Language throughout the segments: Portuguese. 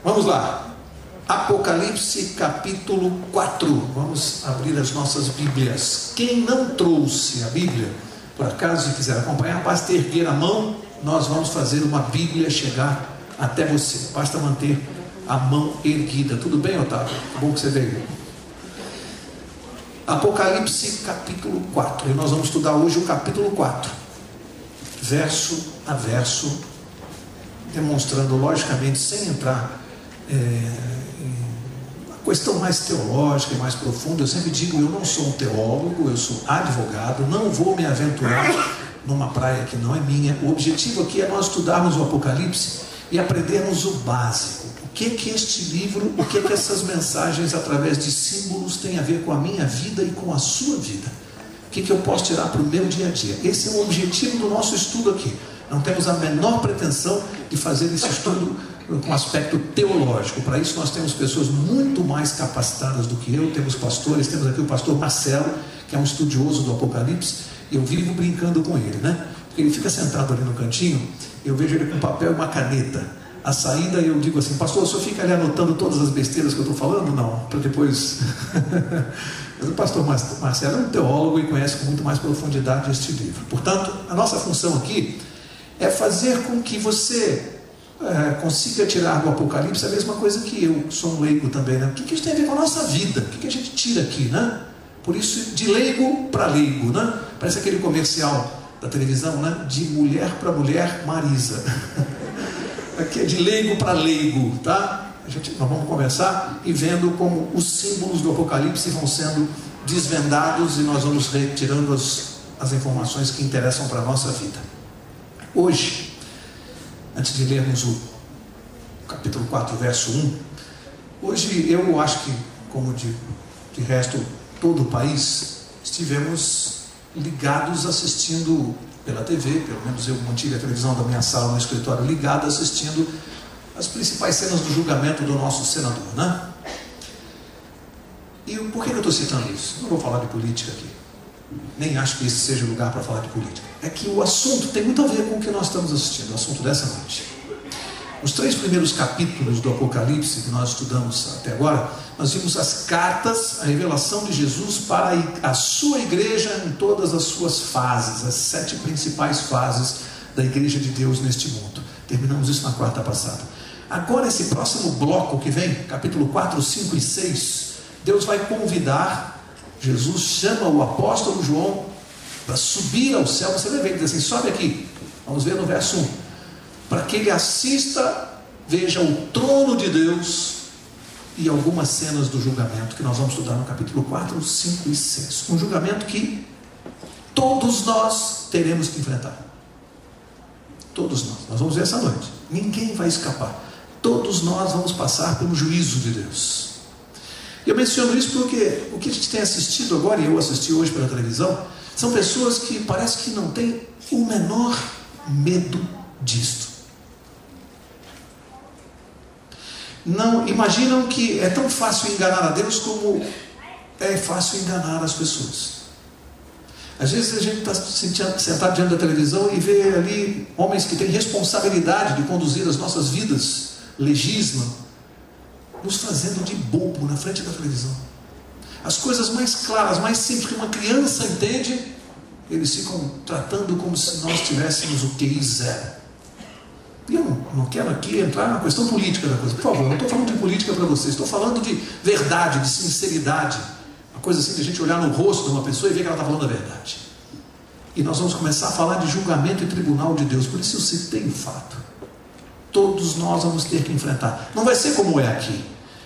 Vamos lá. Apocalipse capítulo 4. Vamos abrir as nossas Bíblias. Quem não trouxe a Bíblia, por acaso, se quiser acompanhar, basta erguer a mão. Nós vamos fazer uma Bíblia chegar até você. Basta manter a mão erguida. Tudo bem, Otávio? Bom que você veio. Apocalipse capítulo 4. E nós vamos estudar hoje o capítulo 4, verso a verso, demonstrando logicamente, sem entrar em uma questão mais teológica e mais profunda. Eu sempre digo, eu não sou um teólogo, eu sou advogado, não vou me aventurar numa praia que não é minha. O objetivo aqui é nós estudarmos o Apocalipse e aprendermos o básico. O que este livro, o que essas mensagens através de símbolos têm a ver com a minha vida e com a sua vida? O que eu posso tirar para o meu dia a dia? Esse é o objetivo do nosso estudo aqui. Não temos a menor pretensão de fazer esse estudo com aspecto teológico. Para isso nós temos pessoas muito mais capacitadas do que eu. Temos pastores, temos aqui o pastor Marcelo, que é um estudioso do Apocalipse, e eu vivo brincando com ele, né? Porque ele fica sentado ali no cantinho, eu vejo ele com papel e uma caneta. A saída eu digo assim: pastor, o senhor fica ali anotando todas as besteiras que eu estou falando? Não, para depois... Mas o pastor Marcelo é um teólogo e conhece com muito mais profundidade este livro. Portanto, a nossa função aqui é fazer com que você consiga tirar do Apocalipse a mesma coisa que eu, que sou um leigo também, né? O que isso tem a ver com a nossa vida? O que a gente tira aqui, né? Por isso, de leigo para leigo, né? Parece aquele comercial da televisão, né? De mulher para mulher, Marisa. Aqui é de leigo para leigo, tá? Nós vamos conversar e vendo como os símbolos do Apocalipse vão sendo desvendados e nós vamos retirando as informações que interessam para a nossa vida. Hoje, antes de lermos o capítulo 4, verso 1, hoje eu acho que, como de resto todo o país, estivemos ligados assistindo pela TV, pelo menos eu mantive a televisão da minha sala no escritório ligada, assistindo as principais cenas do julgamento do nosso senador, né? E por que eu estou citando isso? Não vou falar de política aqui, nem acho que esse seja o lugar para falar de política. É que o assunto tem muito a ver com o que nós estamos assistindo, o assunto dessa noite. Os 3 primeiros capítulos do Apocalipse que nós estudamos até agora, nós vimos as cartas, a revelação de Jesus para a sua igreja em todas as suas fases, as 7 principais fases da igreja de Deus neste mundo. Terminamos isso na quarta passada. Agora esse próximo bloco que vem, capítulo 4, 5 e 6, Deus vai convidar, Jesus chama o apóstolo João para subir ao céu. Você vai ver, ele diz assim: sobe aqui, vamos ver no verso 1, para que ele assista, veja o trono de Deus e algumas cenas do julgamento que nós vamos estudar no capítulo 4, 5 e 6. Um julgamento que todos nós teremos que enfrentar. Todos nós vamos ver essa noite. Ninguém vai escapar. Todos nós vamos passar pelo juízo de Deus. E eu menciono isso porque o que a gente tem assistido agora, e eu assisti hoje pela televisão, são pessoas que parece que não têm o menor medo disto. Não imaginam que é tão fácil enganar a Deus como é fácil enganar as pessoas. Às vezes a gente está sentado diante da televisão e vê ali homens que têm responsabilidade de conduzir as nossas vidas, legislam, nos fazendo de bobo na frente da televisão. As coisas mais claras, mais simples que uma criança entende, eles ficam tratando como se nós tivéssemos o QI 0. E eu não quero aqui entrar na questão política da coisa, por favor, não estou falando de política para vocês, estou falando de verdade, de sinceridade, uma coisa assim de a gente olhar no rosto de uma pessoa e ver que ela está falando a verdade. E nós vamos começar a falar de julgamento e tribunal de Deus, por isso eu citei o fato. Todos nós vamos ter que enfrentar. Não vai ser como é aqui,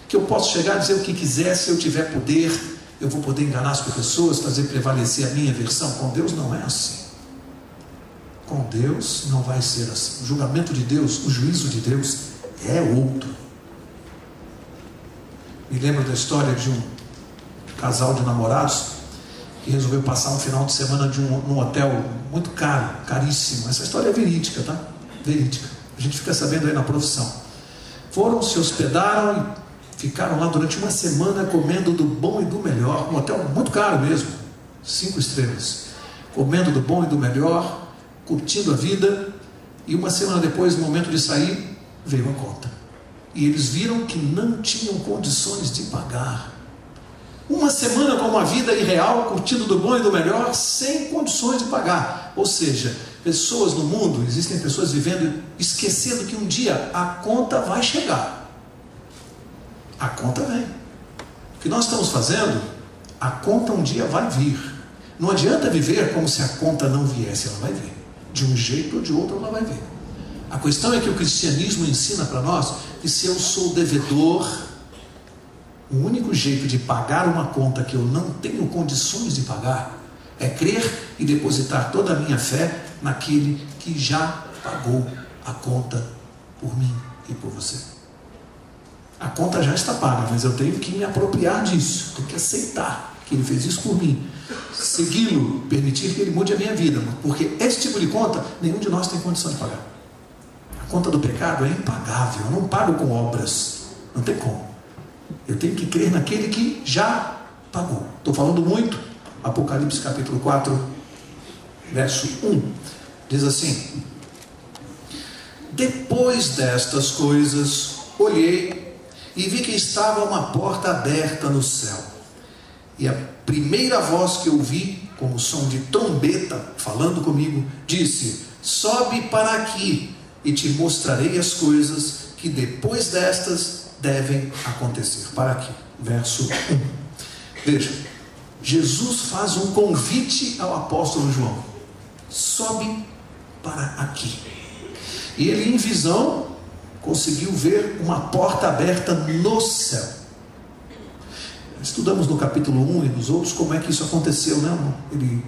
que eu posso chegar a dizer o que quiser, se eu tiver poder, eu vou poder enganar as pessoas, fazer prevalecer a minha versão. Com Deus não é assim. Com Deus não vai ser assim. O julgamento de Deus, o juízo de Deus é outro. Me lembro da história de um casal de namorados que resolveu passar um final de semana num hotel muito caro, caríssimo. Essa história é verídica, tá? Verídica. A gente fica sabendo aí na profissão. Foram, se hospedaram e ficaram lá durante uma semana comendo do bom e do melhor. Um hotel muito caro mesmo, 5 estrelas. Comendo do bom e do melhor, curtindo a vida. E uma semana depois, no momento de sair, veio a conta. e eles viram que não tinham condições de pagar. Uma semana com uma vida irreal, curtindo do bom e do melhor, sem condições de pagar. Ou seja, pessoas no mundo, existem pessoas vivendo esquecendo que um dia a conta vai chegar. A conta vem. O que nós estamos fazendo, a conta um dia vai vir. Não adianta viver como se a conta não viesse, ela vai vir. De um jeito ou de outro ela vai vir. A questão é que o cristianismo ensina para nós que se eu sou devedor, o único jeito de pagar uma conta que eu não tenho condições de pagar é crer e depositar toda a minha fé naquele que já pagou a conta por mim e por você. A conta já está paga, mas eu tenho que me apropriar disso, tenho que aceitar que ele fez isso por mim, segui-lo, permitir que ele mude a minha vida, porque esse tipo de conta nenhum de nós tem condição de pagar. A conta do pecado é impagável, eu não pago com obras, não tem como. Eu tenho que crer naquele que já pagou. Estou falando muito. Apocalipse capítulo 4, verso 1. Diz assim: depois destas coisas, olhei e vi que estava uma porta aberta no céu. E a primeira voz que ouvi, como som de trombeta, falando comigo, disse: sobe para aqui e te mostrarei as coisas que depois destas devem acontecer. Para aqui, verso 1. Veja, Jesus faz um convite ao apóstolo João: sobe para aqui. E ele, em visão, conseguiu ver uma porta aberta no céu. Estudamos no capítulo 1 e nos outros como é que isso aconteceu, né? Ele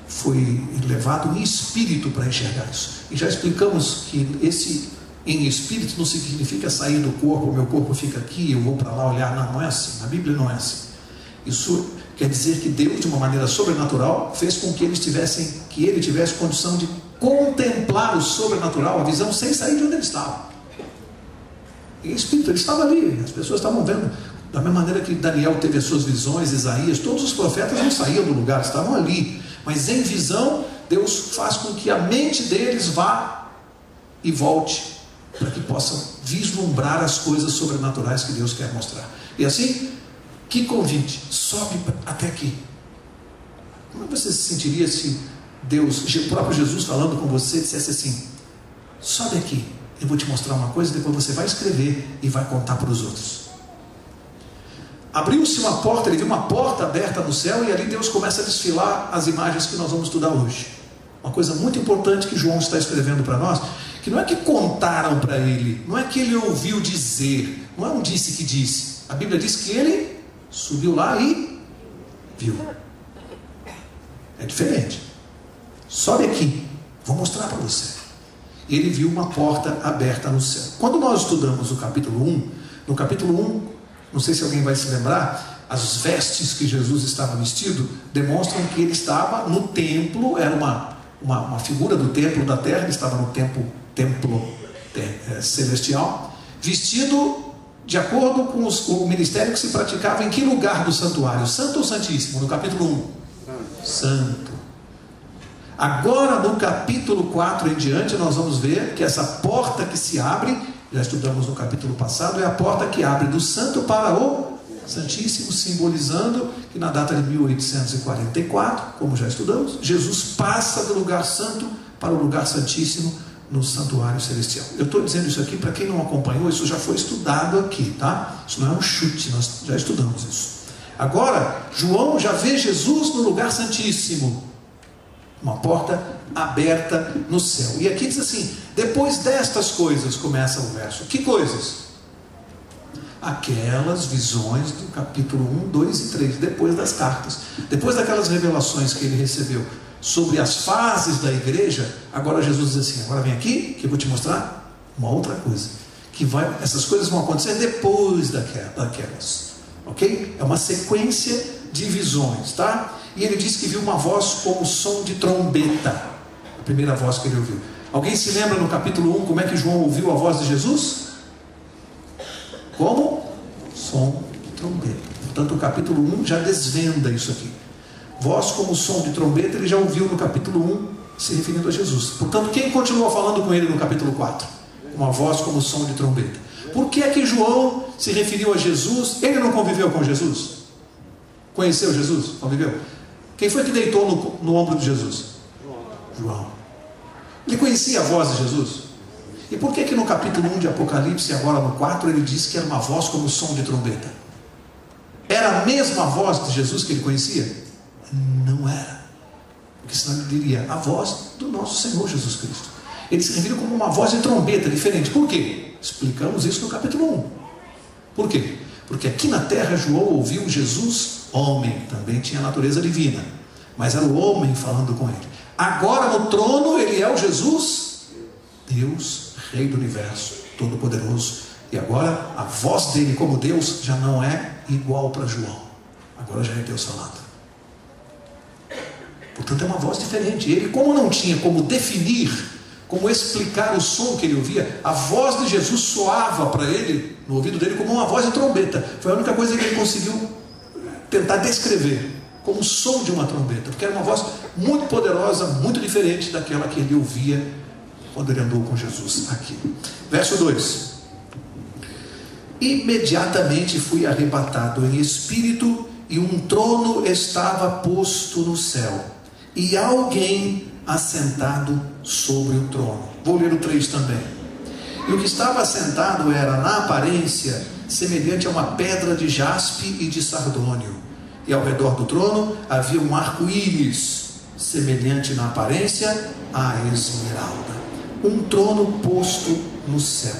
foi levado em espírito para enxergar isso. E já explicamos que esse em espírito não significa sair do corpo, o meu corpo fica aqui, eu vou para lá olhar. Não, não é assim. Na Bíblia não é assim. Isso quer dizer que Deus, de uma maneira sobrenatural, fez com que ele tivesse condição de contemplar o sobrenatural, a visão, sem sair de onde ele estava. Em espírito, ele estava ali, as pessoas estavam vendo. Da mesma maneira que Daniel teve as suas visões, Isaías, todos os profetas não saíam do lugar, estavam ali. Mas em visão, Deus faz com que a mente deles vá e volte, para que possam vislumbrar as coisas sobrenaturais que Deus quer mostrar. E assim, que convite, sobe até aqui. Como você se sentiria se Deus, o próprio Jesus falando com você, dissesse assim: sobe aqui, eu vou te mostrar uma coisa, depois você vai escrever e vai contar para os outros. Abriu-se uma porta, ele viu uma porta aberta no céu, e ali Deus começa a desfilar as imagens que nós vamos estudar hoje. Uma coisa muito importante que João está escrevendo para nós, que não é que contaram para ele, não é que ele ouviu dizer, não é um disse que disse. A Bíblia diz que ele subiu lá e viu. É diferente. Sobe aqui, vou mostrar para você. Ele viu uma porta aberta no céu. Quando nós estudamos o capítulo 1, no capítulo 1, não sei se alguém vai se lembrar, as vestes que Jesus estava vestido demonstram que ele estava no templo, era uma figura do templo da terra, ele estava no templo celestial, vestido de acordo com o ministério que se praticava em que lugar do santuário? Santo ou Santíssimo? No capítulo 1. Santo. Agora no capítulo 4 em diante nós vamos ver que essa porta que se abre, já estudamos no capítulo passado, é a porta que abre do santo para o Santíssimo, simbolizando que na data de 1844, como já estudamos, Jesus passa do lugar santo para o lugar santíssimo no santuário celestial. Eu estou dizendo isso aqui para quem não acompanhou, isso já foi estudado aqui, tá? Isso não é um chute, nós já estudamos isso. Agora, João já vê Jesus no lugar santíssimo, uma porta aberta no céu. E aqui diz assim: depois destas coisas, começa o verso. Que coisas? Aquelas visões do capítulo 1, 2 e 3, depois das cartas, depois daquelas revelações que ele recebeu sobre as fases da igreja. Agora Jesus diz assim: agora vem aqui que eu vou te mostrar uma outra coisa, essas coisas vão acontecer depois daquelas, ok? É uma sequência de visões, tá? E ele diz que viu uma voz como som de trombeta, a primeira voz que ele ouviu. Alguém se lembra no capítulo 1 como é que João ouviu a voz de Jesus? Como? Som de trombeta. Portanto, o capítulo 1 já desvenda isso aqui. Voz como som de trombeta, ele já ouviu no capítulo 1, se referindo a Jesus. Portanto, quem continua falando com ele no capítulo 4? Uma voz como som de trombeta. Por que é que João se referiu a Jesus? Ele não conviveu com Jesus? Conheceu Jesus? Conviveu? Quem foi que deitou no ombro de Jesus? João. Ele conhecia a voz de Jesus? E por que que no capítulo 1 de Apocalipse, agora no 4, ele diz que era uma voz como o som de trombeta? Era a mesma voz de Jesus que ele conhecia? Não era. Porque senão ele diria a voz do nosso Senhor Jesus Cristo. Ele se referiu como uma voz de trombeta diferente. Por quê? Explicamos isso no capítulo 1. Por quê? Porque aqui na terra João ouviu Jesus, homem, também tinha natureza divina, mas era o homem falando com ele. Agora no trono ele é o Jesus, Deus, Rei do Universo, Todo-Poderoso. E agora a voz dele como Deus já não é igual para João. Agora já é Deus falando. Portanto é uma voz diferente. Ele, como não tinha como definir, como explicar o som que ele ouvia, a voz de Jesus soava para ele, no ouvido dele, como uma voz de trombeta. Foi a única coisa que ele conseguiu tentar descrever, como o som de uma trombeta, porque era uma voz muito poderosa, muito diferente daquela que ele ouvia quando ele andou com Jesus aqui. Verso 2: imediatamente fui arrebatado em espírito, e um trono estava posto no céu, e alguém assentado sobre o trono. Vou ler o 3 também. E o que estava assentado era, na aparência, semelhante a uma pedra de jaspe e de sardônio, e ao redor do trono havia um arco-íris, semelhante na aparência a esmeralda. Um trono posto no céu.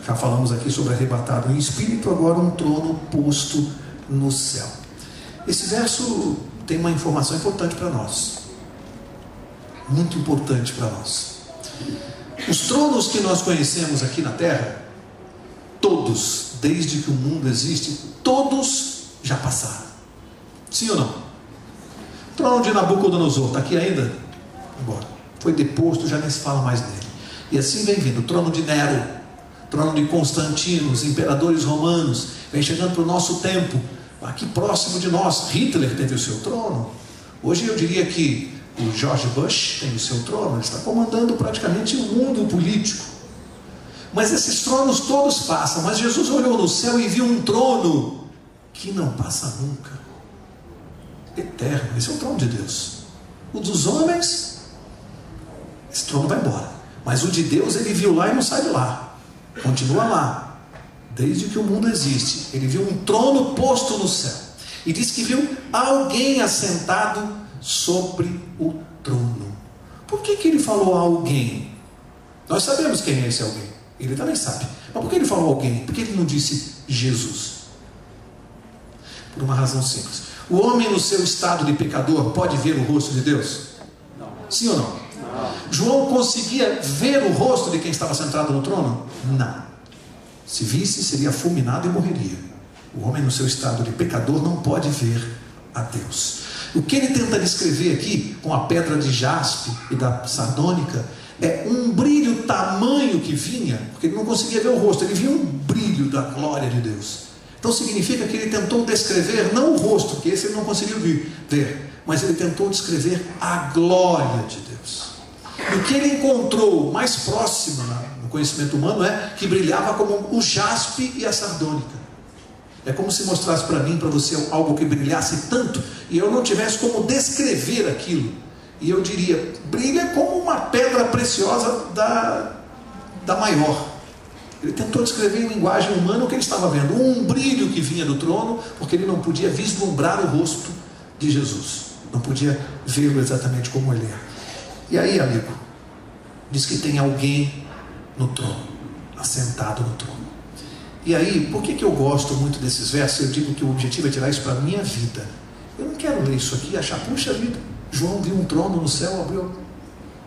Já falamos aqui sobre arrebatado em espírito, agora um trono posto no céu. Esse verso tem uma informação importante para nós, muito importante para nós. Os tronos que nós conhecemos aqui na terra, todos, desde que o mundo existe, todos já passaram. Sim ou não? O trono de Nabucodonosor está aqui ainda? Embora. Foi deposto, já nem se fala mais dele. E assim vem vindo o trono de Nero, trono de Constantino, os imperadores romanos, vem chegando para o nosso tempo, aqui próximo de nós. Hitler teve o seu trono. Hoje eu diria que o George Bush tem o seu trono, ele está comandando praticamente o mundo político. Mas esses tronos todos passam, mas Jesus olhou no céu e viu um trono que não passa nunca, eterno. Esse é o trono de Deus. O dos homens, esse trono vai embora, mas o de Deus ele viu lá e não sai de lá, continua lá, desde que o mundo existe. Ele viu um trono posto no céu, e diz que viu alguém assentado sobre o trono. Por que ele falou alguém? Nós sabemos quem é esse alguém, ele também sabe, mas por que ele falou alguém? Por que ele não disse Jesus? Por uma razão simples. O homem no seu estado de pecador pode ver o rosto de Deus? Não. Sim ou não? Não. João conseguia ver o rosto de quem estava sentado no trono? Não. Se visse, seria fulminado e morreria. O homem no seu estado de pecador não pode ver a Deus. O que ele tenta descrever aqui, com a pedra de jaspe e da sardônica, é um brilho tamanho que vinha, porque ele não conseguia ver o rosto, ele via um brilho da glória de Deus. Então significa que ele tentou descrever, não o rosto, que esse ele não conseguiu ver, mas ele tentou descrever a glória de Deus. E o que ele encontrou mais próximo no conhecimento humano é que brilhava como o jaspe e a sardônica. É como se mostrasse para mim, para você, algo que brilhasse tanto, e eu não tivesse como descrever aquilo. E eu diria, brilha como uma pedra preciosa da maior. Ele tentou descrever em linguagem humana o que ele estava vendo, um brilho que vinha do trono, porque ele não podia vislumbrar o rosto de Jesus, não podia vê-lo exatamente como ele é. E aí, amigo, diz que tem alguém no trono, assentado no trono. E aí, por que eu gosto muito desses versos? Eu digo que o objetivo é tirar isso para a minha vida. Eu não quero ler isso aqui e achar, puxa vida, João viu um trono no céu, abriu.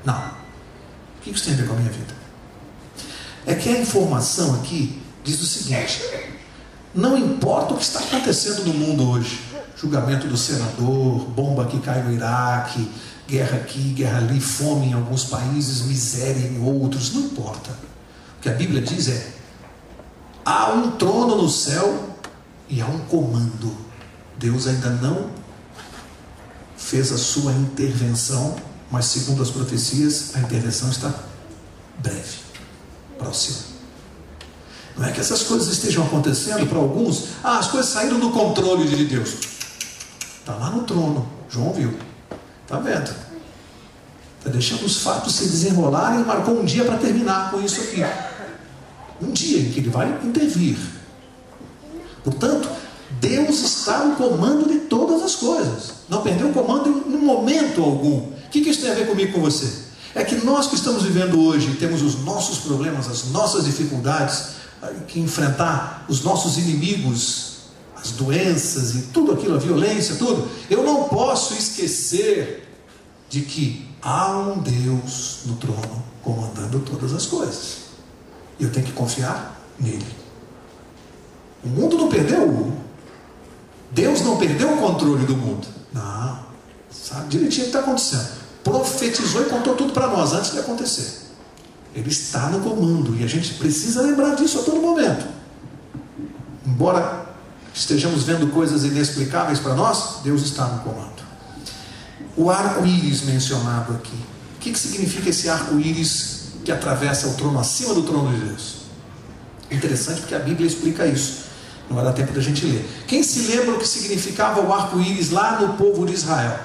Não. O que isso tem a ver com a minha vida? É que a informação aqui diz o seguinte: não importa o que está acontecendo no mundo hoje, julgamento do senador, bomba que cai no Iraque, guerra aqui, guerra ali, fome em alguns países, miséria em outros, não importa. O que a Bíblia diz é: há um trono no céu e há um comando. Deus ainda não fez a sua intervenção, mas segundo as profecias, a intervenção está breve, próxima. Não é que essas coisas estejam acontecendo para alguns. As coisas saíram do controle de Deus. Está lá no trono. João viu. Está vendo? Está deixando os fatos se desenrolarem e marcou um dia para terminar com isso aqui. Um dia em que ele vai intervir. Portanto, Deus está no comando de todas as coisas. Não perdeu o comando em momento algum. O que isso tem a ver comigo e com você? É que nós que estamos vivendo hoje, temos os nossos problemas, as nossas dificuldades, que enfrentar os nossos inimigos, as doenças e tudo aquilo, a violência, tudo. Eu não posso esquecer de que há um Deus no trono comandando todas as coisas. E eu tenho que confiar nele. O mundo não perdeu, Deus não perdeu o controle do mundo. Não, sabe direitinho o que está acontecendo. Profetizou e contou tudo para nós antes de acontecer. Ele está no comando e a gente precisa lembrar disso a todo momento. Embora estejamos vendo coisas inexplicáveis para nós, Deus está no comando. O arco-íris mencionado aqui. O que significa esse arco-íris que atravessa o trono, acima do trono de Deus? Interessante porque a Bíblia explica isso. Não vai dar tempo da gente ler. Quem se lembra o que significava o arco-íris lá no povo de Israel?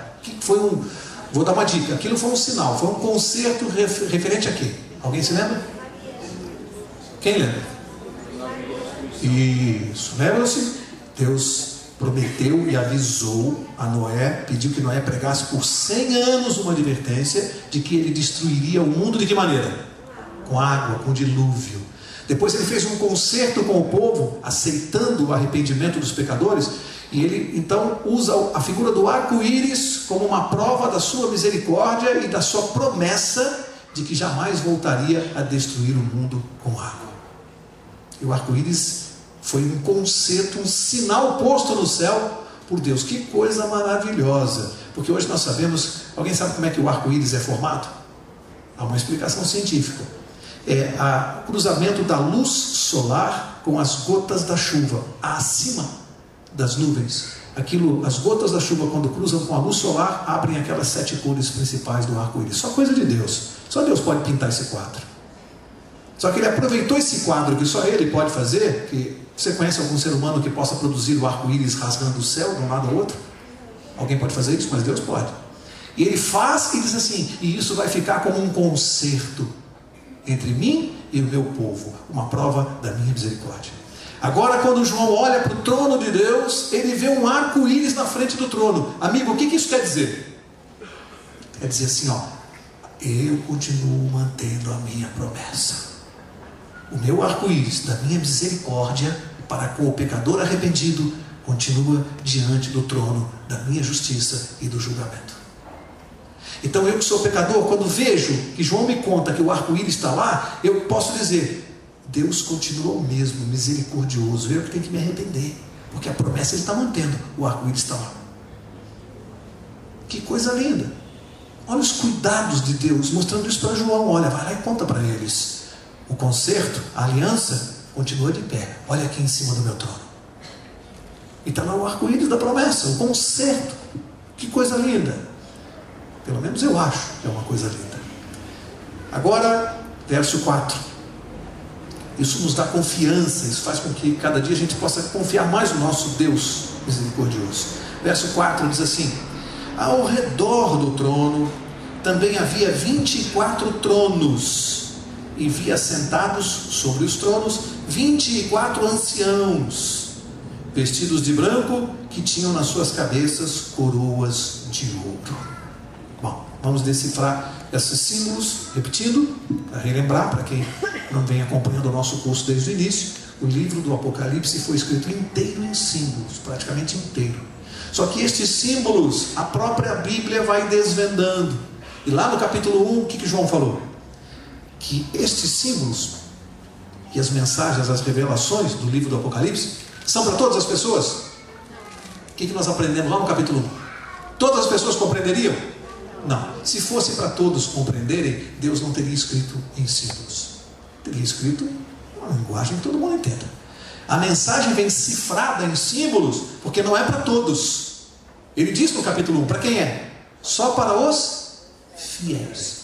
Vou dar uma dica. Aquilo foi um sinal, foi um concerto referente a quê? Alguém se lembra? Quem lembra? Isso, lembra-se? Deus prometeu e avisou a Noé, pediu que Noé pregasse por 100 anos uma advertência de que ele destruiria o mundo de que maneira? Com água, com dilúvio. Depois ele fez um concerto com o povo, aceitando o arrependimento dos pecadores, e ele então usa a figura do arco-íris como uma prova da sua misericórdia e da sua promessa de que jamais voltaria a destruir o mundo com água. E o arco-íris foi um concerto, um sinal posto no céu por Deus. Que coisa maravilhosa! Porque hoje nós sabemos, alguém sabe como é que o arco-íris é formado? Há uma explicação científica. É o cruzamento da luz solar com as gotas da chuva, acima das nuvens. As gotas da chuva, quando cruzam com a luz solar, abrem aquelas 7 cores principais do arco-íris. Só coisa de Deus. Só Deus pode pintar esse quadro. Só que ele aproveitou esse quadro que só ele pode fazer. Que você conhece algum ser humano que possa produzir o arco-íris rasgando o céu de um lado ao outro? Alguém pode fazer isso, mas Deus pode. E ele faz e diz assim: e isso vai ficar como um concerto entre mim e o meu povo, uma prova da minha misericórdia. Agora, quando João olha para o trono de Deus, ele vê um arco-íris na frente do trono. Amigo, o que isso quer dizer? Quer dizer assim, eu continuo mantendo a minha promessa. O meu arco-íris da minha misericórdia para com o pecador arrependido continua diante do trono da minha justiça e do julgamento. Então eu que sou pecador, quando vejo que João me conta que o arco-íris está lá, eu posso dizer: Deus continua o mesmo, misericordioso. Eu que tenho que me arrepender, porque a promessa ele está mantendo. O arco-íris está lá. Que coisa linda! Olha os cuidados de Deus, mostrando isso para João. Olha, vai lá e conta para eles. O concerto, a aliança, continua de pé. Olha aqui em cima do meu trono. E está lá o arco-íris da promessa, o concerto. Que coisa linda! Pelo menos eu acho que é uma coisa linda. Agora, verso 4. Isso nos dá confiança, isso faz com que cada dia a gente possa confiar mais no nosso Deus misericordioso. Verso 4 diz assim: ao redor do trono também havia 24 tronos, e vi assentados sobre os tronos 24 anciãos, vestidos de branco, que tinham nas suas cabeças coroas de ouro. Bom, vamos decifrar esses símbolos, repetindo, para relembrar, para quem não vem acompanhando o nosso curso desde o início. O livro do Apocalipse foi escrito inteiro em símbolos, praticamente inteiro. Só que estes símbolos, a própria Bíblia vai desvendando. E lá no capítulo 1, o que João falou? Que estes símbolos, e as mensagens, as revelações do livro do Apocalipse, são para todas as pessoas? O que nós aprendemos lá no capítulo 1? Todas as pessoas compreenderiam? Não. Se fosse para todos compreenderem, Deus não teria escrito em símbolos. Teria escrito uma linguagem que todo mundo entenda. A mensagem vem cifrada em símbolos, porque não é para todos. Ele diz no capítulo 1, para quem é? Só para os fiéis.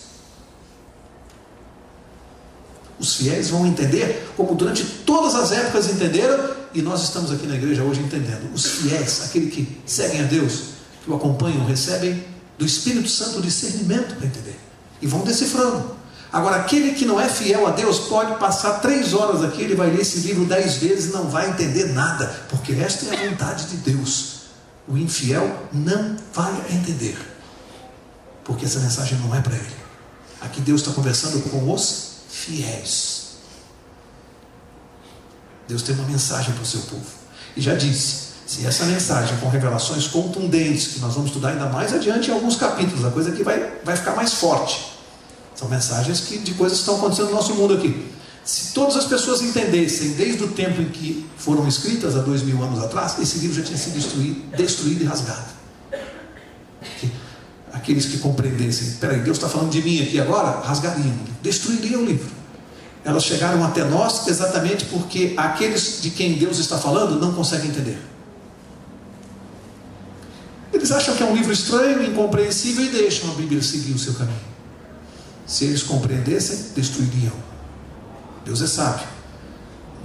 Os fiéis vão entender como durante todas as épocas entenderam, e nós estamos aqui na igreja hoje entendendo. Os fiéis, aqueles que seguem a Deus, que o acompanham, recebem do Espírito Santo discernimento para entender, e vão decifrando. Agora, aquele que não é fiel a Deus pode passar 3 horas aqui, ele vai ler esse livro 10 vezes e não vai entender nada, porque esta é a vontade de Deus. O infiel não vai entender, porque essa mensagem não é para ele. Aqui Deus está conversando com os fiéis. Deus tem uma mensagem para o seu povo, e já disse, se essa mensagem com revelações contundentes, que nós vamos estudar ainda mais adiante em alguns capítulos, a coisa que vai ficar mais forte, são mensagens de coisas que estão acontecendo no nosso mundo aqui. Se todas as pessoas entendessem, desde o tempo em que foram escritas, há 2000 anos atrás, esse livro já tinha sido destruído e rasgado. Aqueles que compreendessem, peraí, Deus está falando de mim aqui agora, rasgariam, destruiriam o livro. Elas chegaram até nós exatamente porque aqueles de quem Deus está falando não conseguem entender. Eles acham que é um livro estranho, incompreensível, e deixam a Bíblia seguir o seu caminho. Se eles compreendessem, destruiriam. Deus é sábio.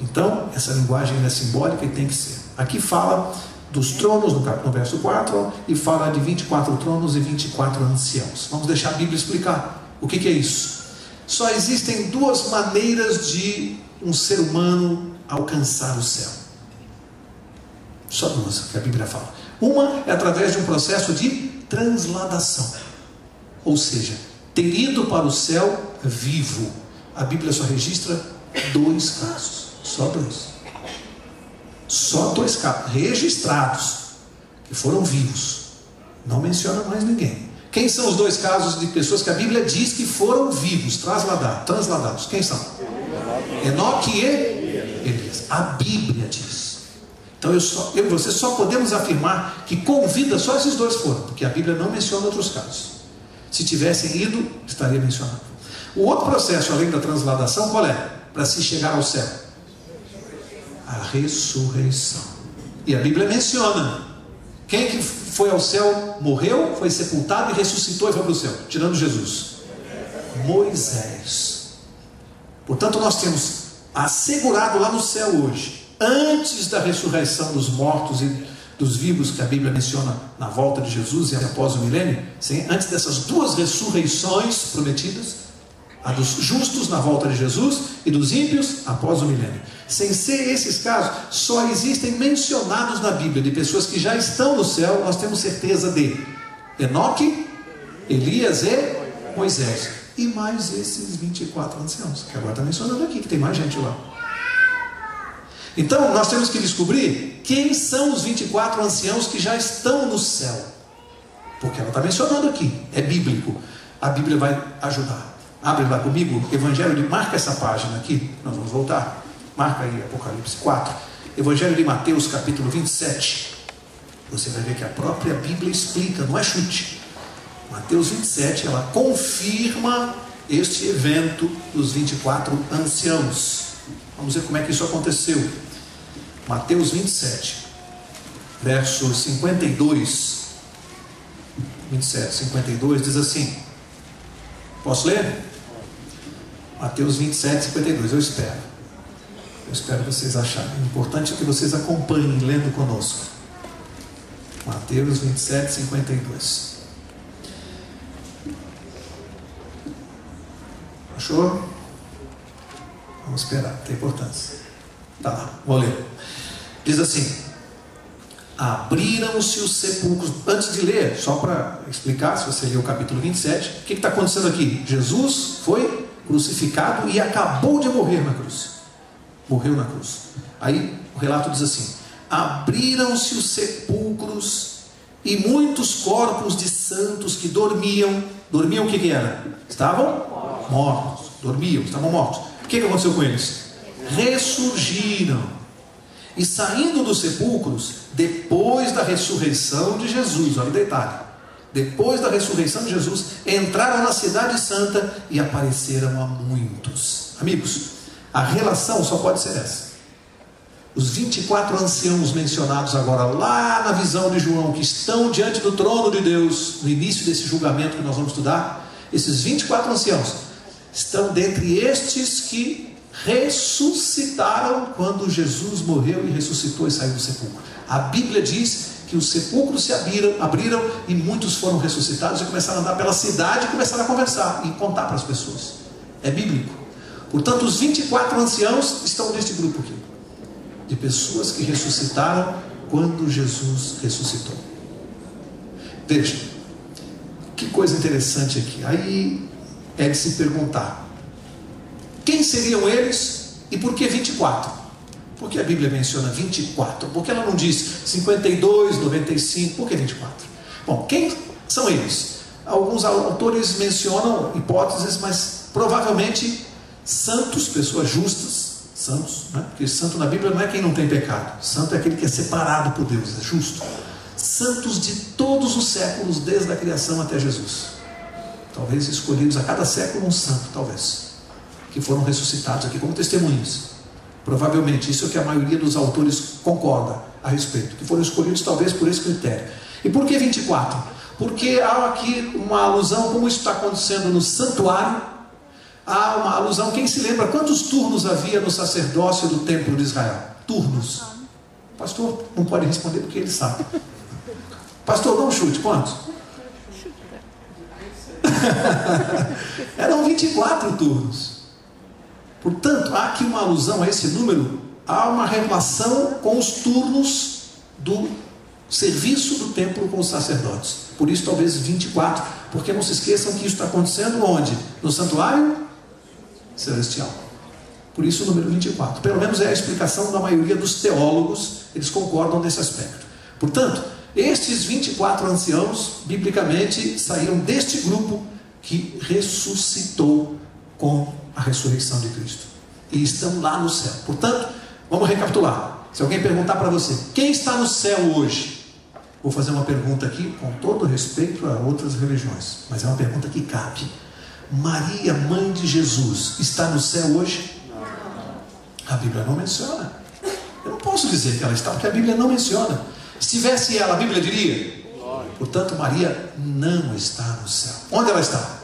Então, essa linguagem é simbólica e tem que ser. Aqui fala dos tronos, no verso 4, e fala de 24 tronos e 24 anciãos. Vamos deixar a Bíblia explicar o que é isso. Só existem 2 maneiras de um ser humano alcançar o céu. Só 2 que a Bíblia fala. Uma é através de um processo de transladação, ou seja, ter ido para o céu vivo. A Bíblia só registra 2 casos, só 2. Só 2 casos registrados, que foram vivos. Não menciona mais ninguém. Quem são os 2 casos de pessoas que a Bíblia diz que foram vivos, transladados? Quem são? Enoque e Elias. A Bíblia diz. Então eu e você só podemos afirmar que com vida só esses 2 foram, porque a Bíblia não menciona outros casos. Se tivessem ido, estaria mencionado. O outro processo, além da transladação, qual é? Para se chegar ao céu? A ressurreição. E a Bíblia menciona. Quem que foi ao céu, morreu, foi sepultado e ressuscitou e foi para o céu? Tirando Jesus. Moisés. Portanto, nós temos assegurado lá no céu hoje, antes da ressurreição dos mortos e dos vivos, que a Bíblia menciona na volta de Jesus e após o milênio, antes dessas 2 ressurreições prometidas, a dos justos na volta de Jesus e dos ímpios após o milênio. Sem ser esses casos, só existem mencionados na Bíblia de pessoas que já estão no céu. Nós temos certeza de Enoque, Elias e Moisés, e mais esses 24 anciãos, que agora está mencionando aqui, que tem mais gente lá. Então nós temos que descobrir quem são os 24 anciãos que já estão no céu, porque ela está mencionando aqui, é bíblico. A Bíblia vai ajudar. Abre lá comigo, Evangelho de... Marca essa página aqui, nós vamos voltar. Marca aí, Apocalipse 4. Evangelho de Mateus, capítulo 27. Você vai ver que a própria Bíblia explica, não é chute. Mateus 27, ela confirma este evento dos 24 anciãos. Vamos ver como é que isso aconteceu. Mateus 27, verso 52. 27, 52, diz assim. Posso ler? Mateus 27, 52, eu espero vocês acharem. O importante é que vocês acompanhem lendo conosco. Mateus 27, 52. Achou? Vamos esperar, tem importância. Tá lá, vou ler. Diz assim: abriram-se os sepulcros. Antes de ler, só para explicar, se você ler o capítulo 27, o que está acontecendo aqui? Jesus foi crucificado e acabou de morrer na cruz. Morreu na cruz. Aí o relato diz assim: abriram-se os sepulcros e muitos corpos de santos que dormiam. Dormiam o que era? Estavam mortos. Dormiam, estavam mortos. O que aconteceu com eles? Ressurgiram. E saindo dos sepulcros, depois da ressurreição de Jesus, olha o detalhe, depois da ressurreição de Jesus, entraram na cidade santa e apareceram a muitos. Amigos, a relação só pode ser essa. Os 24 anciãos mencionados agora lá na visão de João, que estão diante do trono de Deus, no início desse julgamento que nós vamos estudar, esses 24 anciãos, estão dentre estes que ressuscitaram quando Jesus morreu e ressuscitou e saiu do sepulcro. A Bíblia diz que os sepulcros se abriram e muitos foram ressuscitados e começaram a andar pela cidade e começaram a conversar e contar para as pessoas. É bíblico. Portanto, os 24 anciãos estão neste grupo aqui, de pessoas que ressuscitaram quando Jesus ressuscitou. Veja, que coisa interessante aqui. Aí é de se perguntar: quem seriam eles e por que 24? Por que a Bíblia menciona 24? Por que ela não diz 52, 95? Por que 24? Bom, quem são eles? Alguns autores mencionam hipóteses, mas provavelmente santos, pessoas justas, santos, né? Porque santo na Bíblia não é quem não tem pecado. Santo é aquele que é separado por Deus, é justo. Santos de todos os séculos, desde a criação até Jesus. Talvez escolhidos a cada século um santo, talvez, que foram ressuscitados aqui como testemunhas. Provavelmente, isso é o que a maioria dos autores concorda a respeito, que foram escolhidos talvez por esse critério. E por que 24? Porque há aqui uma alusão, como isso está acontecendo no santuário. Há uma alusão, quem se lembra quantos turnos havia no sacerdócio do templo de Israel? Turnos. O pastor não pode responder porque ele sabe. Pastor, dá um chute, quantos? Eram 24 turnos. Portanto, há aqui uma alusão a esse número. Há uma relação com os turnos do serviço do templo com os sacerdotes. Por isso talvez 24. Porque não se esqueçam que isso está acontecendo onde? No santuário celestial. Por isso o número 24. Pelo menos é a explicação da maioria dos teólogos. Eles concordam nesse aspecto. Portanto, estes 24 anciãos, biblicamente, saíram deste grupo que ressuscitou com a ressurreição de Cristo. E estão lá no céu. Portanto, vamos recapitular. Se alguém perguntar para você, quem está no céu hoje? Vou fazer uma pergunta aqui, com todo respeito a outras religiões, mas é uma pergunta que cabe. Maria, mãe de Jesus, está no céu hoje? A Bíblia não menciona. Eu não posso dizer que ela está, porque a Bíblia não menciona. Se tivesse ela, a Bíblia diria. Portanto, Maria não está no céu. Onde ela está?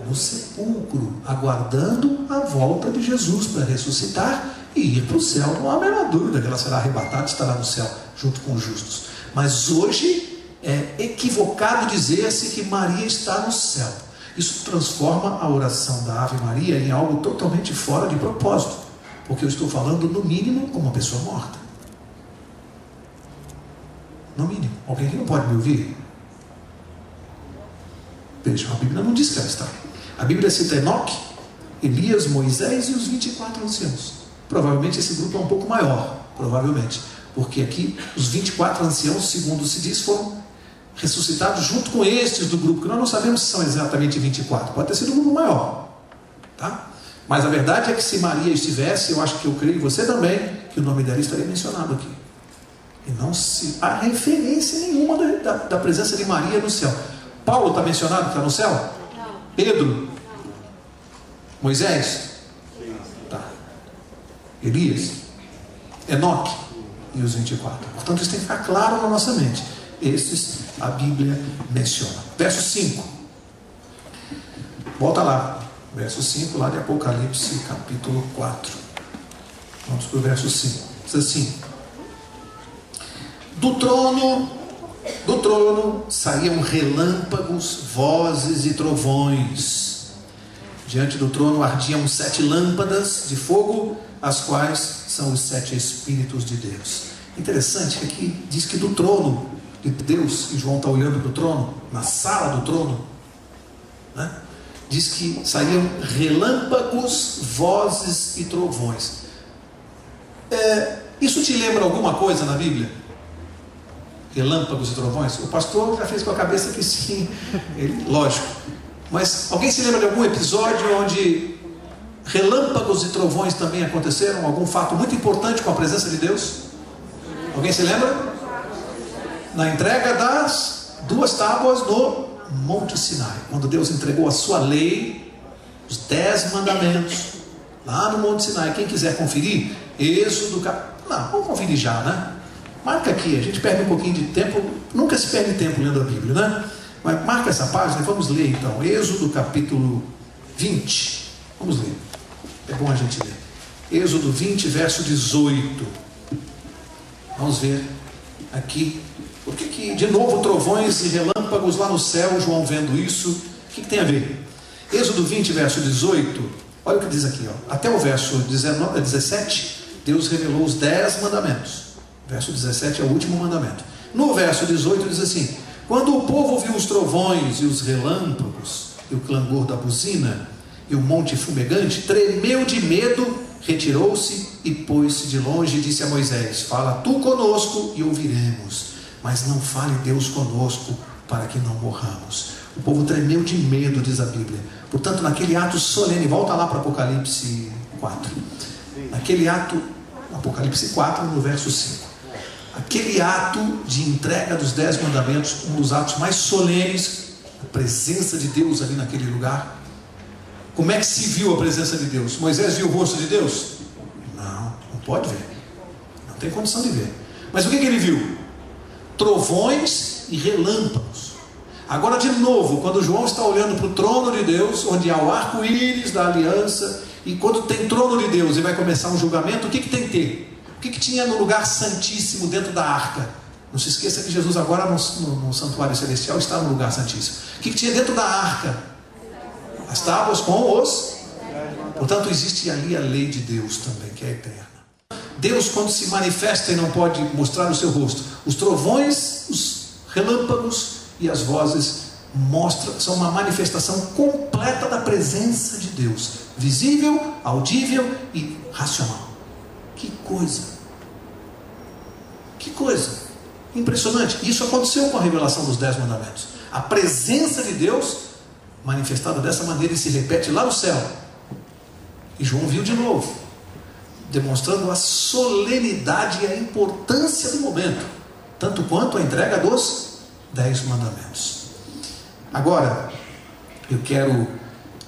No sepulcro, aguardando a volta de Jesus para ressuscitar e ir para o céu. Não há a menor dúvida que ela será arrebatada e estará no céu junto com os justos. Mas hoje é equivocado dizer-se que Maria está no céu. Isso transforma a oração da Ave Maria em algo totalmente fora de propósito, porque eu estou falando no mínimo como uma pessoa morta. No mínimo. Alguém que não pode me ouvir? Vejam, a Bíblia não diz que ela está. A Bíblia cita Enoque, Elias, Moisés e os 24 anciãos. Provavelmente esse grupo é um pouco maior, provavelmente, porque aqui os 24 anciãos, segundo se diz, foram ressuscitados junto com estes do grupo, que nós não sabemos se são exatamente 24, pode ter sido um grupo maior, tá? Mas a verdade é que se Maria estivesse, eu acho que eu creio, você também, que o nome dela estaria mencionado aqui. E não se há referência nenhuma da presença de Maria no céu. Paulo está mencionado que está no céu? Não. Pedro? Moisés? Tá. Elias? Enoque? E os 24. Portanto, isso tem que ficar claro na nossa mente. Esses a Bíblia menciona. Verso 5. Volta lá. Verso 5 lá de Apocalipse, capítulo 4. Vamos para o verso 5. Diz assim: do trono saíam relâmpagos, vozes e trovões. Diante do trono ardiam 7 lâmpadas de fogo, as quais são os 7 Espíritos de Deus. Interessante que aqui diz que do trono de Deus, e João está olhando para o trono, na sala do trono, né? Diz que saíam relâmpagos, vozes e trovões. Isso te lembra alguma coisa na Bíblia? Relâmpagos e trovões? O pastor já fez com a cabeça que sim, lógico. Mas alguém se lembra de algum episódio onde relâmpagos e trovões também aconteceram? Algum fato muito importante com a presença de Deus? Alguém se lembra? Na entrega das 2 tábuas no Monte Sinai, quando Deus entregou a sua lei, os 10 mandamentos, lá no Monte Sinai. Quem quiser conferir, Êxodo, não, vamos conferir já, né? Marca aqui, a gente perde um pouquinho de tempo, nunca se perde tempo lendo a Bíblia, né? Mas marca essa página e vamos ler então, Êxodo capítulo 20. Vamos ler. É bom a gente ler. Êxodo 20, verso 18. Vamos ver aqui. Por que de novo trovões e relâmpagos lá no céu, João vendo isso? O que tem a ver? Êxodo 20, verso 18. Olha o que diz aqui, ó. Até o verso 17, Deus revelou os 10 mandamentos. Verso 17 é o último mandamento. No verso 18 diz assim: quando o povo ouviu os trovões e os relâmpagos e o clangor da buzina e o monte fumegante, tremeu de medo, retirou-se e pôs-se de longe e disse a Moisés: fala tu conosco e ouviremos, mas não fale Deus conosco, para que não morramos. O povo tremeu de medo, diz a Bíblia. Portanto, naquele ato solene, volta lá para Apocalipse 4. Naquele ato, Apocalipse 4, no verso 5. Aquele ato de entrega dos 10 mandamentos, um dos atos mais solenes, a presença de Deus ali naquele lugar. Como é que se viu a presença de Deus? Moisés viu o rosto de Deus? Não pode ver. Não tem condição de ver. Mas o que ele viu? Trovões e relâmpagos. Agora de novo, quando João está olhando para o trono de Deus, onde há o arco-íris da aliança, e quando tem trono de Deus e vai começar um julgamento, o que tem que ter? O que tinha no lugar santíssimo dentro da arca? Não se esqueça que Jesus agora no santuário celestial está no lugar santíssimo. O que tinha dentro da arca? As tábuas com os... Portanto, existe ali a lei de Deus também, que é eterna. Deus, quando se manifesta e não pode mostrar o seu rosto, os trovões, os relâmpagos e as vozes são uma manifestação completa da presença de Deus, visível, audível e racional. Que coisa! Que coisa! Impressionante! Isso aconteceu com a revelação dos 10 mandamentos. A presença de Deus manifestada dessa maneira e se repete lá no céu. E João viu de novo, demonstrando a solenidade e a importância do momento, tanto quanto a entrega dos 10 mandamentos. Agora, eu quero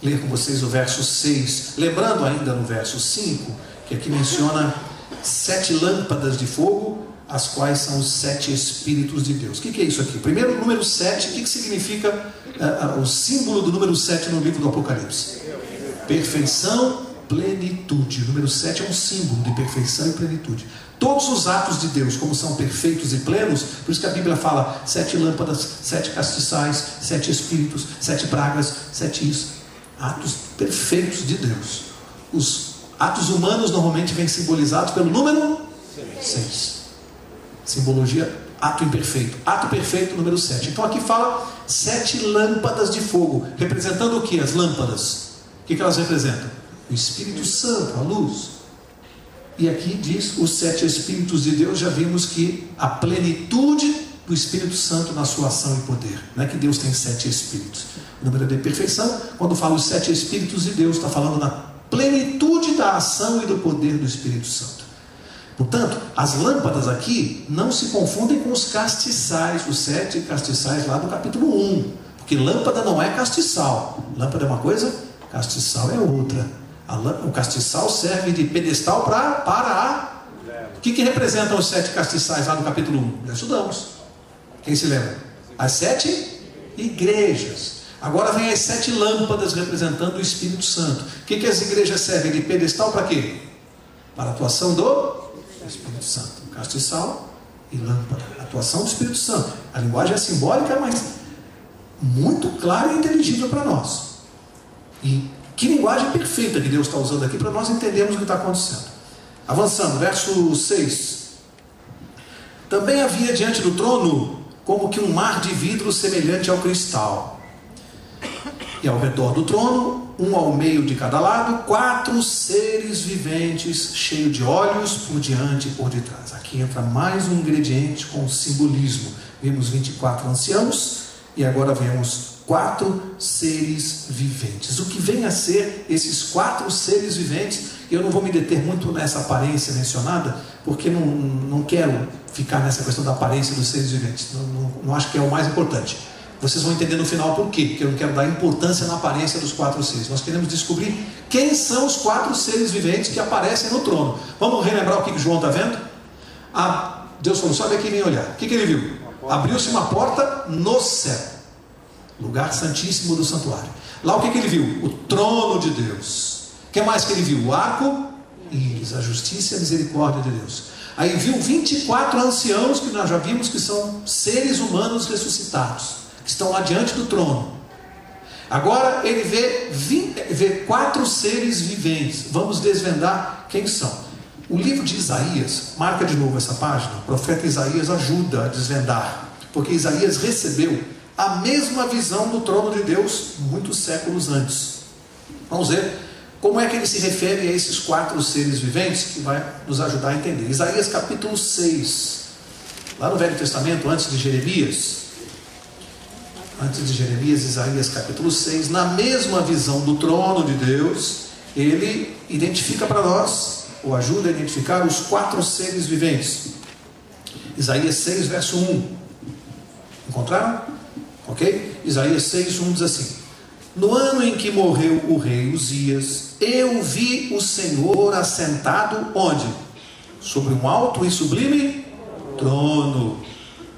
ler com vocês o verso 6, lembrando ainda no verso 5, que aqui menciona 7 lâmpadas de fogo, as quais são os 7 Espíritos de Deus. O que é isso aqui? Primeiro, o número 7, o que significa o símbolo do número 7 no livro do Apocalipse? Perfeição, plenitude. O número 7 é um símbolo de perfeição e plenitude. Todos os atos de Deus, como são perfeitos e plenos, por isso que a Bíblia fala 7 lâmpadas, 7 castiçais, 7 espíritos, 7 pragas, 7 isso. Atos perfeitos de Deus. Os atos humanos normalmente vêm simbolizados pelo número 6. Simbologia, ato imperfeito. Ato perfeito, número 7. Então aqui fala 7 lâmpadas de fogo. Representando o que? As lâmpadas. O que elas representam? O Espírito Santo, a luz. E aqui diz os 7 Espíritos de Deus. Já vimos que a plenitude do Espírito Santo na sua ação e poder. Não é que Deus tem 7 Espíritos. O número de perfeição, quando fala os 7 Espíritos de Deus, está falando na plenitude da ação e do poder do Espírito Santo. Portanto, as lâmpadas aqui não se confundem com os castiçais, os 7 castiçais lá do capítulo 1. Porque lâmpada não é castiçal. Lâmpada é uma coisa, castiçal é outra. O castiçal serve de pedestal para a... O que representam os 7 castiçais lá no capítulo 1? Já estudamos. Quem se lembra? As 7 igrejas. Agora vem as 7 lâmpadas representando o Espírito Santo. O que as igrejas servem de pedestal para quê? Para a atuação do Espírito Santo. Castiçal e lâmpada. A atuação do Espírito Santo. A linguagem é simbólica, mas muito clara e inteligível para nós. E que linguagem perfeita que Deus está usando aqui para nós entendermos o que está acontecendo. Avançando, verso 6. Também havia diante do trono como que um mar de vidro semelhante ao cristal. E ao redor do trono, um ao meio de cada lado, 4 seres viventes, cheios de olhos por diante e por detrás. Aqui entra mais um ingrediente com simbolismo. Vimos 24 anciãos e agora vemos 4 seres viventes. O que vem a ser esses 4 seres viventes? Eu não vou me deter muito nessa aparência mencionada, porque não quero ficar nessa questão da aparência dos seres viventes. Não acho que é o mais importante. Vocês vão entender no final por quê, porque eu não quero dar importância na aparência dos 4 seres. Nós queremos descobrir quem são os 4 seres viventes que aparecem no trono. Vamos relembrar o que João está vendo? Deus falou, sobe aqui e vem olhar. O que ele viu? Abriu-se uma porta no céu, lugar santíssimo do santuário. Lá o que ele viu? O trono de Deus. O que mais que ele viu? O arco, isso, a justiça e a misericórdia de Deus. Aí viu 24 anciãos, que nós já vimos que são seres humanos ressuscitados, que estão lá diante do trono. Agora ele vê 4 seres viventes. Vamos desvendar quem são. O livro de Isaías, marca de novo essa página, o profeta Isaías ajuda a desvendar, porque Isaías recebeu a mesma visão do trono de Deus muitos séculos antes. Vamos ver como é que ele se refere a esses 4 seres viventes, que vai nos ajudar a entender. Isaías capítulo 6, lá no Velho Testamento, antes de Jeremias, Isaías capítulo 6, na mesma visão do trono de Deus, ele identifica para nós, ou ajuda a identificar os 4 seres viventes. Isaías 6, verso 1. Encontraram? Ok? Isaías 6, 1 diz assim: no ano em que morreu o rei Uzias, eu vi o Senhor assentado onde? Sobre um alto e sublime trono,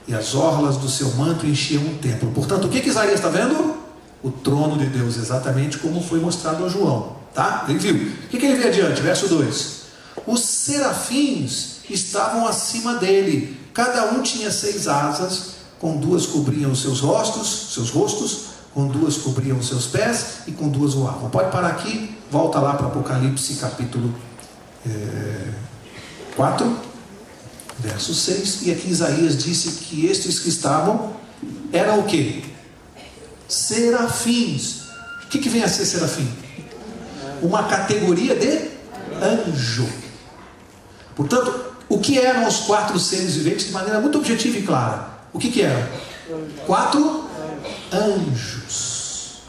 e as orlas do seu manto enchiam o templo. Portanto, o que Isaías está vendo? O trono de Deus, exatamente como foi mostrado a João. Tá? Ele viu. O que ele vê adiante? Verso 2. Os serafins estavam acima dele, cada um tinha 6 asas, com 2 cobriam os seus rostos, com 2 cobriam os seus pés, e com 2 voavam. Pode parar aqui, volta lá para Apocalipse capítulo 4, verso 6, e aqui Isaías disse que estes que estavam eram o quê? Serafins. O que vem a ser serafim? Uma categoria de anjo. Portanto, o que eram os 4 seres viventes de maneira muito objetiva e clara? O que eram? 4 anjos.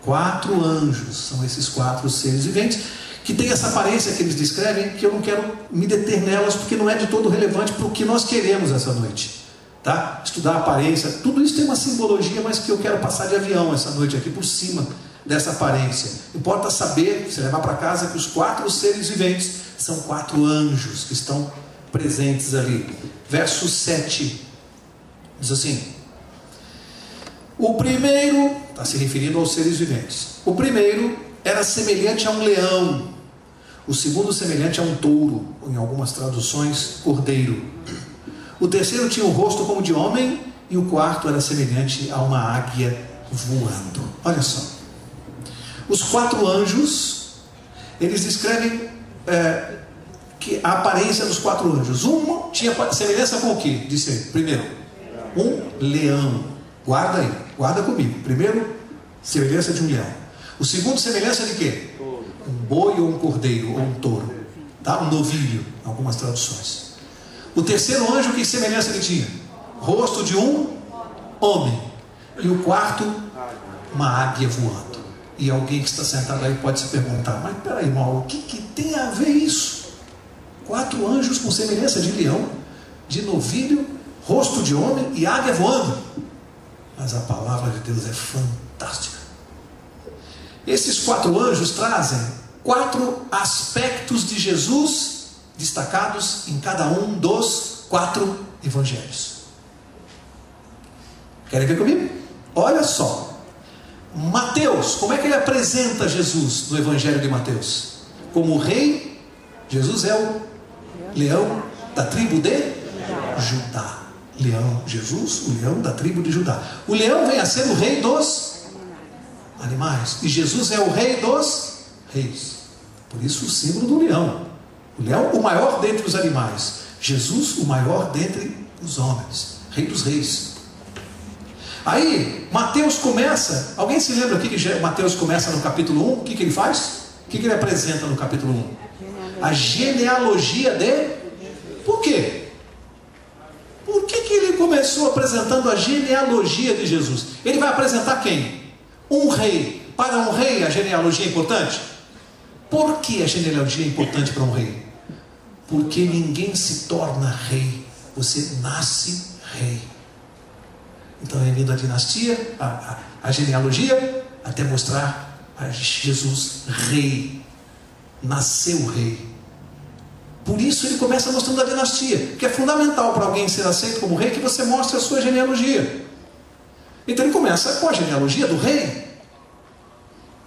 4 anjos são esses 4 seres viventes, que tem essa aparência que eles descrevem, que eu não quero me deter nelas, porque não é de todo relevante para o que nós queremos essa noite, tá? Estudar a aparência, tudo isso tem uma simbologia, mas que eu quero passar de avião essa noite aqui por cima dessa aparência. Importa saber, se levar para casa, que os 4 seres viventes são 4 anjos que estão presentes ali. Verso 7 diz assim: o primeiro, está se referindo aos seres viventes, o primeiro era semelhante a um leão, o segundo semelhante a um touro, ou em algumas traduções, cordeiro. O terceiro tinha o rosto como de homem, e o quarto era semelhante a uma águia voando. Olha só, os 4 anjos, eles descrevem que a aparência dos 4 anjos. Um tinha semelhança com o que? Disse ele, primeiro, um leão. Guarda aí, guarda comigo. Primeiro, semelhança de um leão. O segundo, semelhança de quê? Um boi ou um cordeiro ou um touro, tá? Um novilho, algumas traduções. O terceiro anjo, que semelhança ele tinha? Rosto de um homem. E o quarto, uma águia voando. E alguém que está sentado aí pode se perguntar: mas peraí, Mauro, o que tem a ver isso? 4 anjos com semelhança de leão, de novilho, rosto de homem e águia voando. Mas a palavra de Deus é fantástica. Esses 4 anjos trazem 4 aspectos de Jesus destacados em cada um dos 4 evangelhos. Querem ver comigo? Olha só. Mateus, como é que ele apresenta Jesus no evangelho de Mateus? Como rei. Jesus é o leão da tribo de Judá. Leão, Jesus, o leão da tribo de Judá. O leão vem a ser o rei dos animais, e Jesus é o rei dos reis. Por isso o símbolo do leão. O leão, o maior dentre os animais. Jesus, o maior dentre os homens. Rei dos reis. Aí, Mateus começa. Alguém se lembra aqui que Mateus começa no capítulo 1? O que ele faz? O que ele apresenta no capítulo 1? A genealogia de... Por quê? Por que ele começou apresentando a genealogia de Jesus? Ele vai apresentar quem? Um rei. Para um rei a genealogia é importante? Por que a genealogia é importante para um rei? Porque ninguém se torna rei, você nasce rei. Então é vindo a dinastia, a genealogia, até mostrar a Jesus rei. Nasceu rei. Por isso ele começa mostrando a dinastia, que é fundamental para alguém ser aceito como rei, que você mostre a sua genealogia. Então ele começa com a genealogia do rei.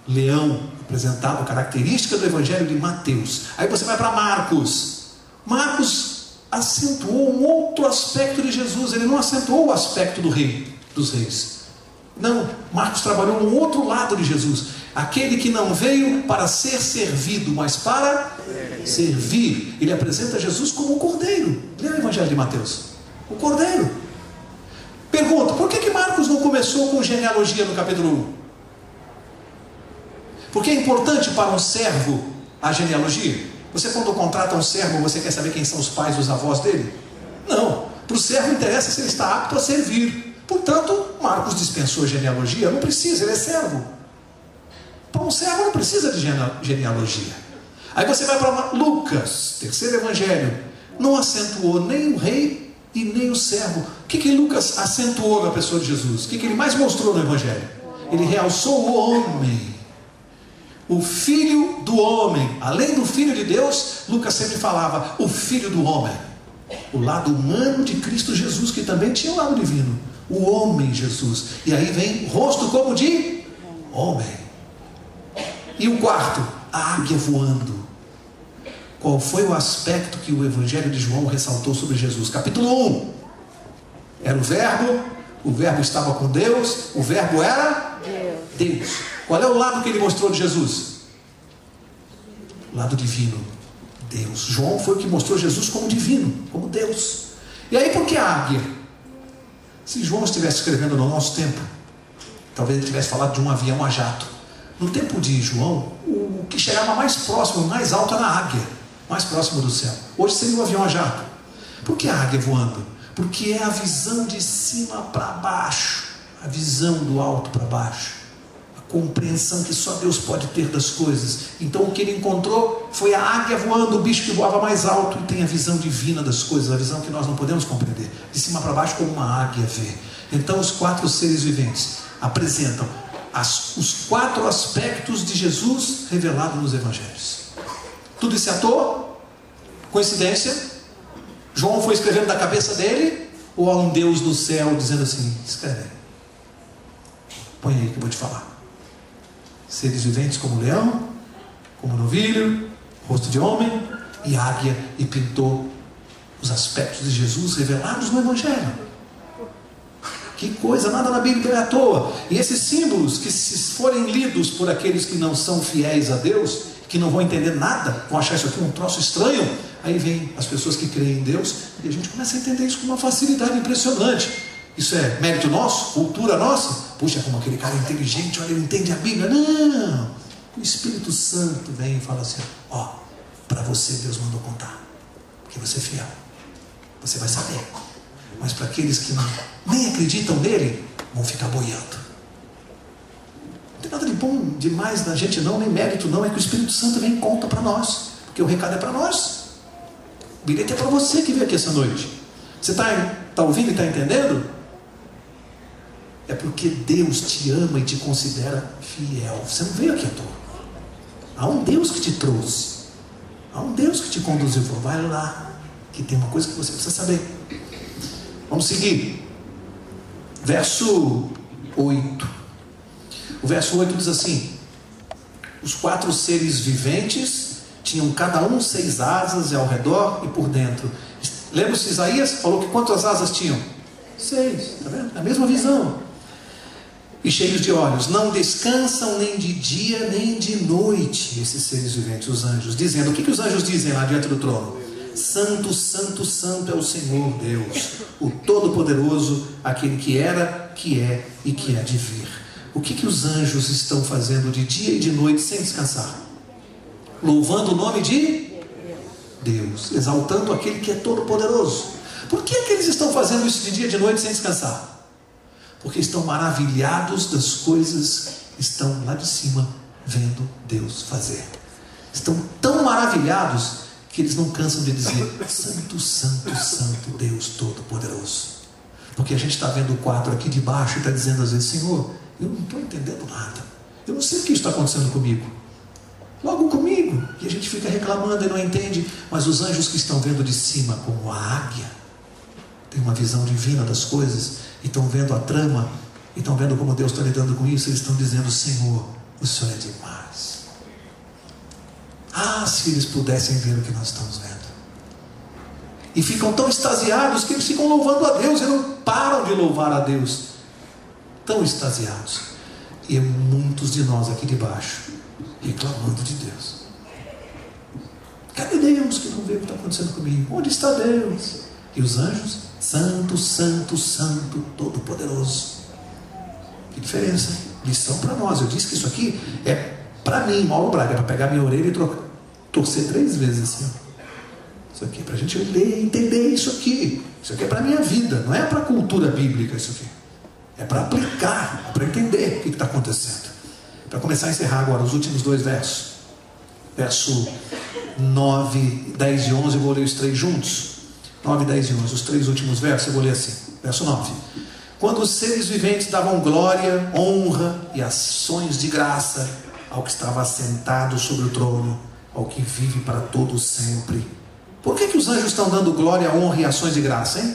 Leão, apresentado característica do Evangelho de Mateus. Aí você vai para Marcos. Marcos acentuou um outro aspecto de Jesus. Ele não acentuou o aspecto do rei, dos reis. Não, Marcos trabalhou um outro lado de Jesus. Aquele que não veio para ser servido, mas para servir. Ele apresenta Jesus como o Cordeiro. Lê o Evangelho de Mateus. O Cordeiro. Pergunta, por que Marcos não começou com genealogia no capítulo 1? Porque é importante para um servo a genealogia? Você, quando contrata um servo, você quer saber quem são os pais e os avós dele? Não. Para o servo interessa se ele está apto a servir. Portanto, Marcos dispensou a genealogia. Não precisa, ele é servo. Para um servo não precisa de genealogia. Aí você vai para Lucas, terceiro evangelho. Não acentuou nem o rei e nem o servo. O que Lucas acentuou na pessoa de Jesus? O que ele mais mostrou no evangelho? Ele realçou o homem. O filho do homem. Além do filho de Deus, Lucas sempre falava o filho do homem. O lado humano de Cristo Jesus, que também tinha o lado divino. O homem Jesus. E aí vem rosto como de homem. E o quarto, a águia voando. Qual foi o aspecto que o Evangelho de João ressaltou sobre Jesus? Capítulo 1. Era o verbo estava com Deus, o verbo era Deus. Qual é o lado que ele mostrou de Jesus? O lado divino, Deus. João foi o que mostrou Jesus como divino, como Deus. E aí por que a águia? Se João estivesse escrevendo no nosso tempo, talvez ele tivesse falado de um avião a jato. No tempo de João, o que chegava mais próximo, mais alto era a águia, mais próximo do céu. Hoje seria um avião a jato. Por que a águia voando? Porque é a visão de cima para baixo, a visão do alto para baixo, a compreensão que só Deus pode ter das coisas. Então o que ele encontrou foi a águia voando, o bicho que voava mais alto e tem a visão divina das coisas, a visão que nós não podemos compreender, de cima para baixo como uma águia vê. Então os 4 seres viventes apresentam os 4 aspectos de Jesus revelado nos evangelhos. Tudo isso é à toa? Coincidência? João foi escrevendo da cabeça dele? Ou há um Deus no céu dizendo assim, escreve aí, põe aí que eu vou te falar. Seres viventes como leão, como novilho, rosto de homem e águia, e pintou os aspectos de Jesus revelados no evangelho. Que coisa, nada na Bíblia é à toa. E esses símbolos, que se forem lidos por aqueles que não são fiéis a Deus, que não vão entender nada, vão achar isso aqui um troço estranho, aí vem as pessoas que creem em Deus, e a gente começa a entender isso com uma facilidade impressionante. Isso é mérito nosso? Cultura nossa? Puxa, como aquele cara inteligente, olha, ele entende a Bíblia. Não! O Espírito Santo vem e fala assim, ó, para você Deus mandou contar, porque você é fiel, você vai saber. Mas para aqueles que nem acreditam nele, vão ficar boiando. Não tem nada de bom demais na gente não, nem mérito não, é que o Espírito Santo vem e conta para nós, porque o recado é para nós. O bilhete é para você que veio aqui essa noite. Você está ouvindo e está entendendo? É porque Deus te ama e te considera fiel. Você não veio aqui à toa. Há um Deus que te trouxe. Há um Deus que te conduziu. Falou, vai lá, que tem uma coisa que você precisa saber. Vamos seguir. Verso 8. O verso 8 diz assim: os 4 seres viventes tinham cada um 6 asas ao redor e por dentro. Lembra-se, Isaías falou que quantas asas tinham? 6, está vendo? A mesma visão. E cheios de olhos, não descansam nem de dia nem de noite, esses seres viventes, os anjos, dizendo, o que os anjos dizem lá diante do trono? Santo, santo, santo é o Senhor Deus, o Todo-Poderoso, aquele que era, que é e que há de vir. O que os anjos estão fazendo de dia e de noite sem descansar? Louvando o nome de Deus, exaltando aquele que é Todo-Poderoso. Por que eles estão fazendo isso de dia e de noite sem descansar? Porque estão maravilhados das coisas que estão lá de cima vendo Deus fazer. Estão tão maravilhados que eles não cansam de dizer santo, santo, santo Deus Todo-Poderoso. Porque a gente está vendo o quadro aqui de baixo e está dizendo às vezes, Senhor, eu não estou entendendo nada, eu não sei o que está acontecendo comigo, logo comigo, e a gente fica reclamando e não entende. Mas os anjos que estão vendo de cima como a águia, tem uma visão divina das coisas, e estão vendo a trama, e estão vendo como Deus está lidando com isso, eles estão dizendo, Senhor, o Senhor é demais, Ah, se eles pudessem ver o que nós estamos vendo. E ficam tão extasiados que eles ficam louvando a Deus e não param de louvar a Deus. Tão extasiados. E muitos de nós aqui de baixo reclamando de Deus. Cadê Deus que não vê o que está acontecendo comigo? Onde está Deus? E os anjos? Santo, santo, santo, todo-poderoso. Que diferença. Lição para nós. Eu disse que isso aqui é para mim, Mauro Braga, é para pegar minha orelha e torcer 3 vezes assim. Isso aqui é para a gente ler, entender isso aqui. Isso aqui é para a minha vida, não é para a cultura bíblica isso aqui. É para aplicar, é para entender o que está acontecendo. Para começar a encerrar agora os últimos 2 versos. Verso 9, 10 e 11, eu vou ler os 3 juntos. 9, 10 e 11, os 3 últimos versos, eu vou ler assim. Verso 9. Quando os seres viventes davam glória, honra e ações de graça ao que estava assentado sobre o trono, ao que vive para todo sempre. Por que os anjos estão dando glória, honra e ações de graça, hein?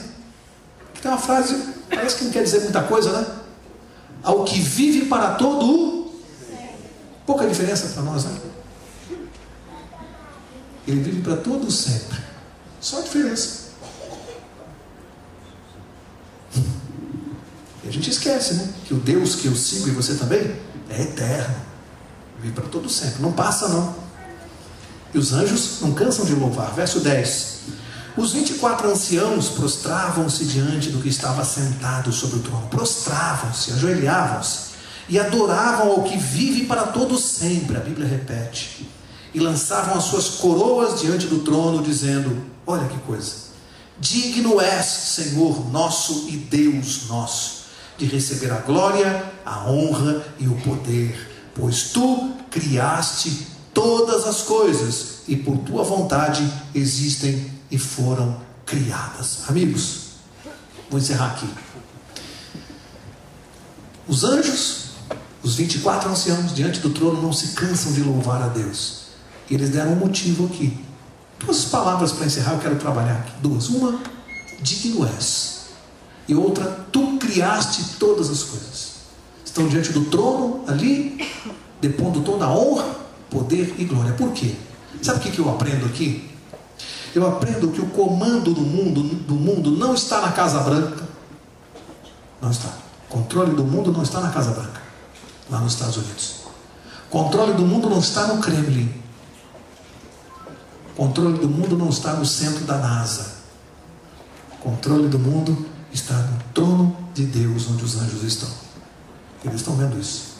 Tem uma frase, parece que não quer dizer muita coisa, né? Ao que vive para todo. Pouca diferença para nós, né? Ele vive para todo sempre. Só a diferença. E a gente esquece, né? Que o Deus que eu sigo e você também é eterno. Vive para todo sempre. Não passa, não. E os anjos não cansam de louvar. Verso 10. Os 24 anciãos prostravam-se diante do que estava sentado sobre o trono. Prostravam-se, ajoelhavam-se e adoravam ao que vive para todo sempre. A Bíblia repete. E lançavam as suas coroas diante do trono, dizendo: olha que coisa, digno és, Senhor nosso e Deus nosso, de receber a glória, a honra e o poder, pois tu criaste todas as coisas e por tua vontade existem e foram criadas. Amigos, vou encerrar aqui. Os anjos, os 24 anciãos diante do trono não se cansam de louvar a Deus. Eles deram um motivo aqui. 2 palavras para encerrar, eu quero trabalhar aqui. 2. Uma, digno és. E outra, tu criaste todas as coisas. Estão diante do trono ali, depondo toda a honra, poder e glória. Por quê? Sabe o que eu aprendo aqui? Eu aprendo que o comando do mundo não está na Casa Branca. Não está. O controle do mundo não está na Casa Branca, lá nos Estados Unidos. O controle do mundo não está no Kremlin. O controle do mundo não está no centro da NASA. O controle do mundo está no trono de Deus, onde os anjos estão. Eles estão vendo isso.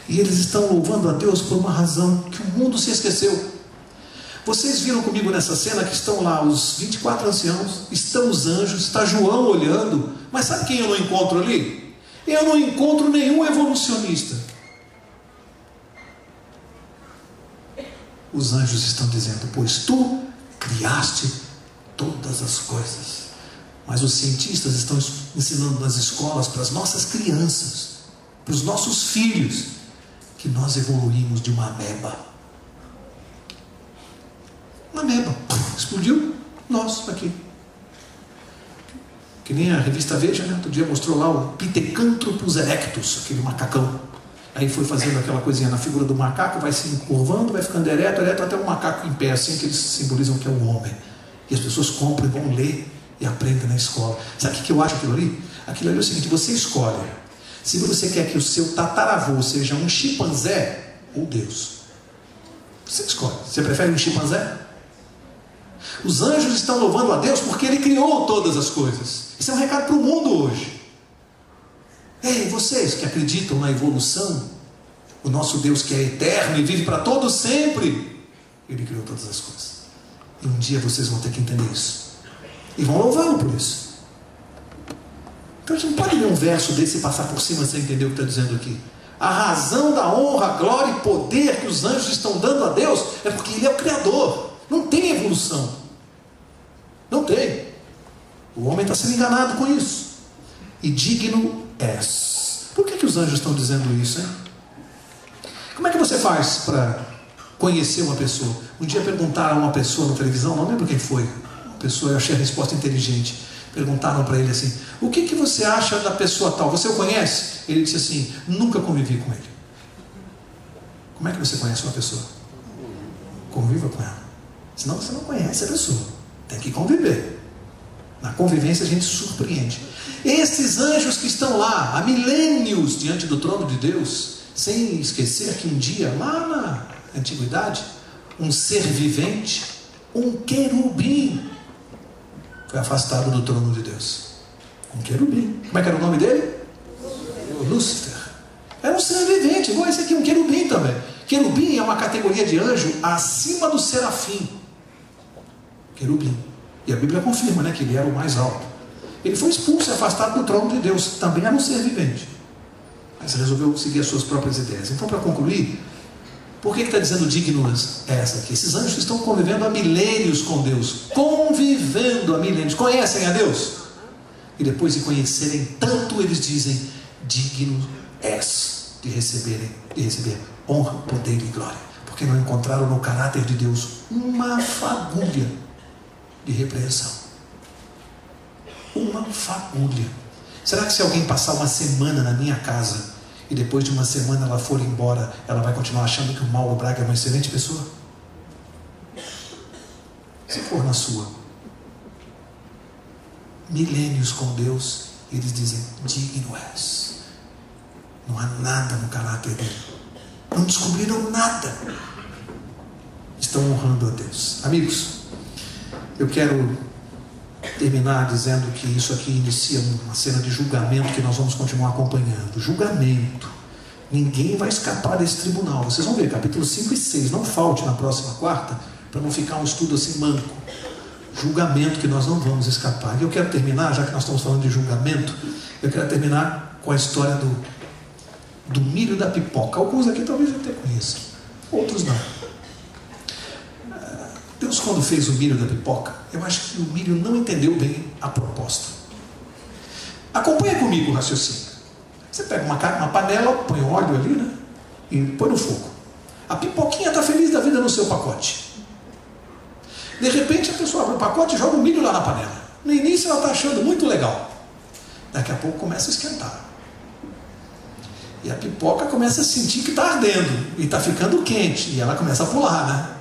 E eles estão louvando a Deus por uma razão que o mundo se esqueceu. Vocês viram comigo nessa cena que estão lá os 24 anciãos, estão os anjos, está João olhando, mas sabe quem eu não encontro ali? Eu não encontro nenhum evolucionista. Os anjos estão dizendo: pois tu criaste todas as coisas. Mas os cientistas estão ensinando nas escolas para as nossas crianças, para os nossos filhos, que nós evoluímos de uma ameba. Uma ameba. Explodiu. Nós aqui. Que nem a revista Veja, né? Outro dia mostrou lá o Pithecanthropus erectus, aquele macacão. Aí foi fazendo aquela coisinha na figura do macaco, vai se encurvando, vai ficando ereto, até um macaco em pé, assim, que eles simbolizam que é um homem. E as pessoas compram e vão ler e aprendem na escola. Sabe o que eu acho aquilo ali? Aquilo ali é o seguinte: você escolhe. Se você quer que o seu tataravô seja um chimpanzé ou Deus, você escolhe. Você prefere um chimpanzé? Os anjos estão louvando a Deus porque Ele criou todas as coisas. Isso é um recado para o mundo hoje. Ei, vocês que acreditam na evolução, o nosso Deus que é eterno e vive para todos sempre, Ele criou todas as coisas. E um dia vocês vão ter que entender isso. E vão louvá-lo por isso. Então a gente não pode ler um verso desse e passar por cima sem entender o que está dizendo aqui. A razão da honra, glória e poder que os anjos estão dando a Deus é porque Ele é o Criador. Não tem evolução. Não tem. O homem está sendo enganado com isso. E digno és. Por que os anjos estão dizendo isso, hein? Como é que você faz para conhecer uma pessoa? Um dia perguntaram a uma pessoa na televisão, não lembro quem foi. Uma pessoa, eu achei a resposta inteligente. Perguntaram para ele assim: o que você acha da pessoa tal? Você o conhece? Ele disse assim: nunca convivi com ele. Como é que você conhece uma pessoa? Conviva com ela. Senão você não conhece a pessoa. Tem que conviver. Na convivência a gente se surpreende. Esses anjos que estão lá há milênios diante do trono de Deus, sem esquecer que um dia, lá na antiguidade, um ser vivente, um querubim, foi afastado do trono de Deus. Um querubim. Como é que era o nome dele? Lúcifer. Era um ser vivente, igual esse aqui, um querubim também. Querubim é uma categoria de anjo acima do serafim. Querubim. E a Bíblia confirma, né, que ele era o mais alto. Ele foi expulso e afastado do trono de Deus. Também era um ser vivente. Mas resolveu seguir as suas próprias ideias. Então, para concluir, por que está dizendo dignos essa aqui? Esses anjos estão convivendo há milênios com Deus. Convivendo há milênios. Conhecem a Deus? E depois de conhecerem tanto, eles dizem: digno és de receber honra, poder e glória. Porque não encontraram no caráter de Deus uma fagulha de repreensão. Uma fagulha. Será que se alguém passar uma semana na minha casa e depois de uma semana ela for embora, ela vai continuar achando que o Mauro Braga é uma excelente pessoa? Se for na sua. Milênios com Deus, eles dizem: digno és. Não há nada no caráter dele. Não descobriram nada. Estão honrando a Deus. Amigos, eu quero terminar dizendo que isso aqui inicia uma cena de julgamento que nós vamos continuar acompanhando. Julgamento. Ninguém vai escapar desse tribunal. Vocês vão ver, capítulos 5 e 6. Não falte na próxima quarta, para não ficar um estudo assim manco. Julgamento que nós não vamos escapar. E eu quero terminar, já que nós estamos falando de julgamento, eu quero terminar com a história do milho da pipoca. Alguns aqui talvez até conheçam, outros não. Deus, quando fez o milho da pipoca, eu acho que o milho não entendeu bem a proposta. Acompanha comigo o raciocínio. Você pega uma panela, põe óleo ali, né? E põe no fogo. A pipoquinha está feliz da vida no seu pacote. De repente a pessoa abre o pacote e joga o milho lá na panela. No início ela está achando muito legal. Daqui a pouco começa a esquentar. E a pipoca começa a sentir que está ardendo. E está ficando quente. E ela começa a pular, né?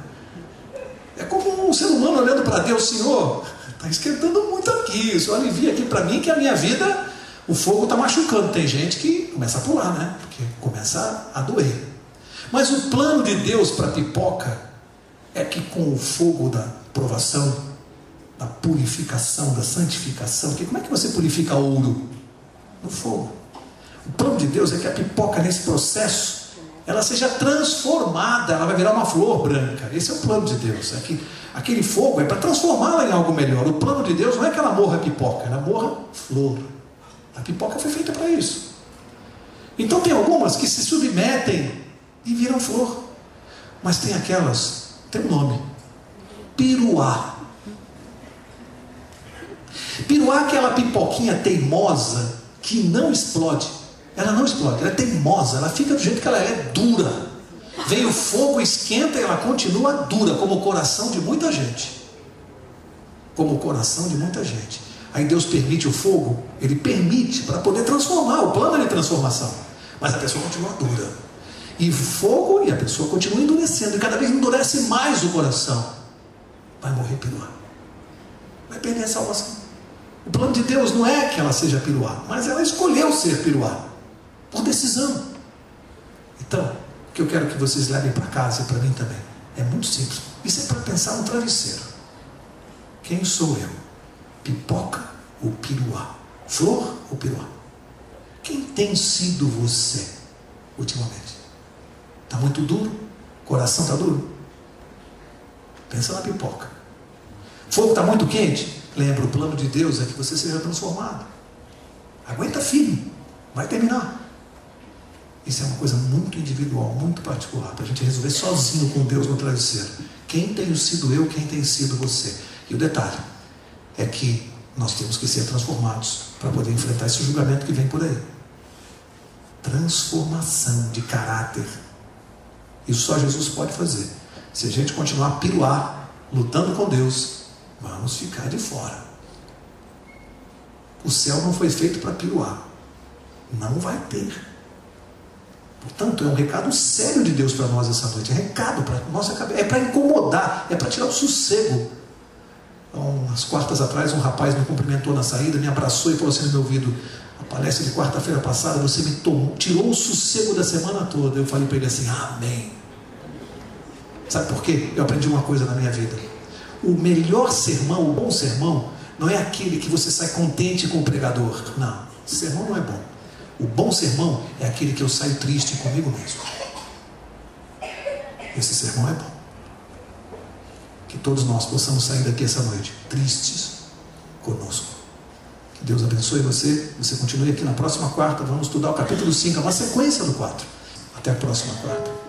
É como um ser humano olhando para Deus: Senhor, está esquentando muito aqui. O Senhor alivia aqui para mim que a minha vida, o fogo está machucando. Tem gente que começa a pular, né? Porque começa a doer. Mas o plano de Deus para a pipoca é que com o fogo da provação, da purificação, da santificação, como é que você purifica ouro? No fogo. O plano de Deus é que a pipoca, nesse processo, ela seja transformada, ela vai virar uma flor branca. Esse é o plano de Deus. É que aquele fogo é para transformá-la em algo melhor. O plano de Deus não é que ela morra pipoca, ela morra flor. A pipoca foi feita para isso. Então tem algumas que se submetem e viram flor. Mas tem aquelas, tem um nome: piruá. Piruá é aquela pipoquinha teimosa que não explode. Ela não explode, ela é teimosa, ela fica do jeito que ela é dura. Vem o fogo, esquenta e ela continua dura, como o coração de muita gente. Como o coração de muita gente. Aí Deus permite o fogo, Ele permite para poder transformar, o plano é de transformação. Mas a pessoa continua dura. E fogo, e a pessoa continua endurecendo, e cada vez endurece mais o coração. Vai morrer piruá. Vai perder a salvação. O plano de Deus não é que ela seja piruá, mas ela escolheu ser piruá. Por decisão. Então, o que eu quero que vocês levem para casa e para mim também é muito simples. Isso é para pensar no travesseiro. Quem sou eu? Pipoca ou piruá? Flor ou piruá? Quem tem sido você ultimamente? Está muito duro? Coração está duro? Pensa na pipoca. Fogo está muito quente? Lembra, o plano de Deus é que você seja transformado. Aguenta firme. Vai terminar. Isso é uma coisa muito individual, muito particular, para a gente resolver sozinho com Deus no travesseiro. Quem tenho sido eu, quem tem sido você? E o detalhe é que nós temos que ser transformados para poder enfrentar esse julgamento que vem por aí. Transformação de caráter. Isso só Jesus pode fazer. Se a gente continuar a piruar, lutando com Deus, vamos ficar de fora. O céu não foi feito para piruar. Não vai ter. Portanto, é um recado sério de Deus para nós essa noite. É recado para nossa cabeça. É para incomodar, é para tirar o sossego. Então, umas quartas atrás, um rapaz me cumprimentou na saída, me abraçou e falou assim no meu ouvido: a palestra de quarta-feira passada, você me tirou o sossego da semana toda. Eu falei para ele assim: amém. Sabe por quê? Eu aprendi uma coisa na minha vida. O melhor sermão, o bom sermão, não é aquele que você sai contente com o pregador. Não, sermão não é bom. O bom sermão é aquele que eu saio triste comigo mesmo. Esse sermão é bom. Que todos nós possamos sair daqui essa noite tristes conosco. Que Deus abençoe você. Você continue aqui na próxima quarta. Vamos estudar o capítulo 5, uma sequência do 4. Até a próxima quarta.